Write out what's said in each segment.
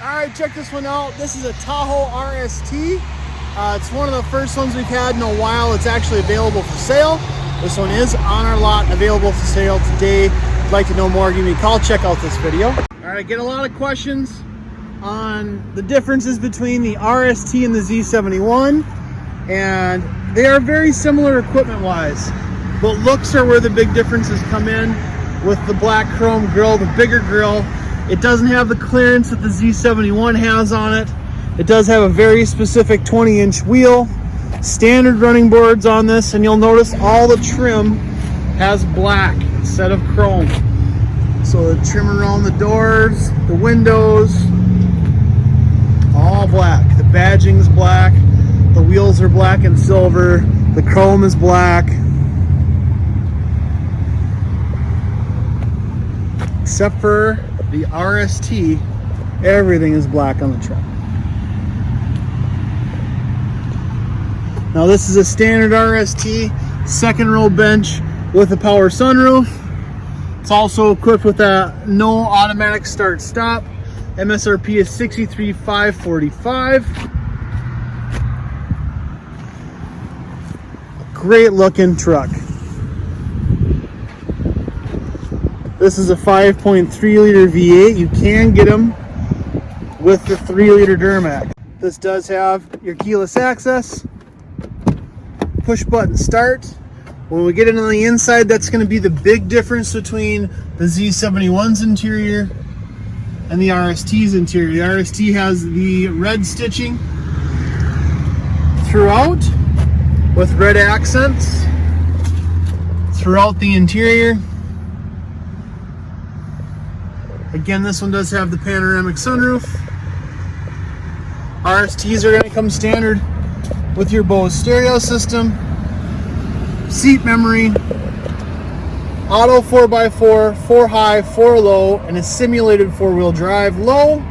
All right, check this one out. This is a Tahoe RST. It's one of the first ones we've had in a while. It's actually available for sale. This one is on our lot, available for sale today. If you'd like to know more, give me a call. Check out this video. All right, I get a lot of questions on the differences between the RST and the Z71, and they are very similar equipment-wise, but looks are where the big differences come in. With the black chrome grille, the bigger grille, it doesn't have the clearance that the Z71 has on it. It does have a very specific 20-inch wheel, standard running boards on this, and you'll notice all the trim has black instead of chrome. So the trim around the doors, the windows, all black. The badging's black, the wheels are black and silver, the chrome is black. Except for the RST, everything is black on the truck. Now this is a standard RST, second row bench with a power sunroof. It's also equipped with a no automatic start stop. MSRP is $63,545. Great looking truck. This is a 5.3 liter V8. You can get them with the 3 liter Duramax. This does have your keyless access, push button start. When we get into the inside, that's going to be the big difference between the Z71's interior and the RST's interior. The RST has the red stitching throughout with red accents throughout the interior. Again, this one does have the panoramic sunroof. RSTs are going to come standard with your Bose stereo system, seat memory, auto 4x4, 4 high, 4 low, and a simulated 4-wheel drive low.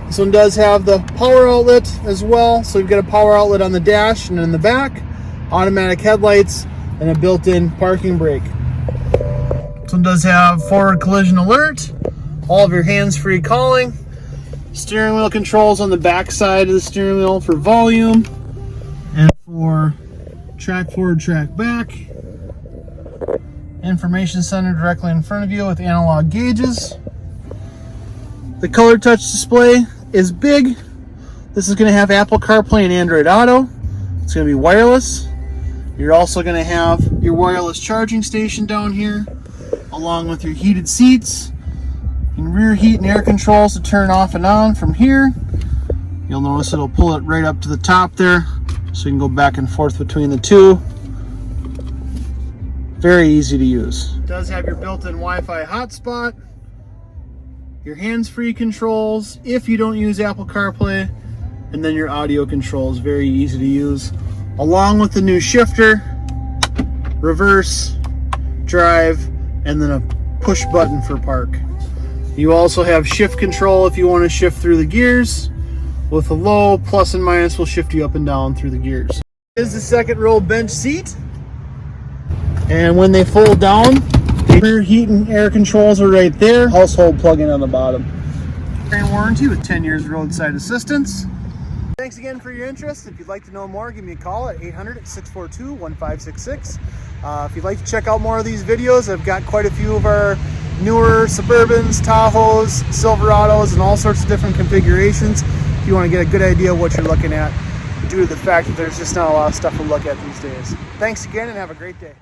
This one does have the power outlet as well. So you've got a power outlet on the dash and in the back, automatic headlights, and a built-in parking brake. This one does have forward collision alert, all of your hands-free calling, steering wheel controls on the back side of the steering wheel for volume and for track forward, track back. Information center directly in front of you with analog gauges. The color touch display is big. This is going to have Apple CarPlay and Android Auto. It's going to be wireless. You're also going to have your wireless charging station down here, along with your heated seats and rear heat and air controls to turn off and on from here. You'll notice it'll pull it right up to the top there, so you can go back and forth between the two. Very easy to use. It does have your built-in Wi-Fi hotspot, your hands-free controls if you don't use Apple CarPlay, and then your audio controls, very easy to use, along with the new shifter, reverse, drive, and then a push button for park. You also have shift control if you want to shift through the gears. With a low, plus and minus will shift you up and down through the gears. This is the second row bench seat. And when they fold down, the rear heat and air controls are right there. Household plug-in on the bottom. Powertrain warranty with 10 years roadside assistance. Thanks again for your interest. If you'd like to know more, give me a call at 800-642-1566. If you'd like to check out more of these videos, I've got quite a few of our newer Suburbans, Tahoes, Silverados, and all sorts of different configurations. If you want to get a good idea of what you're looking at, due to the fact that there's just not a lot of stuff to look at these days. Thanks again and have a great day.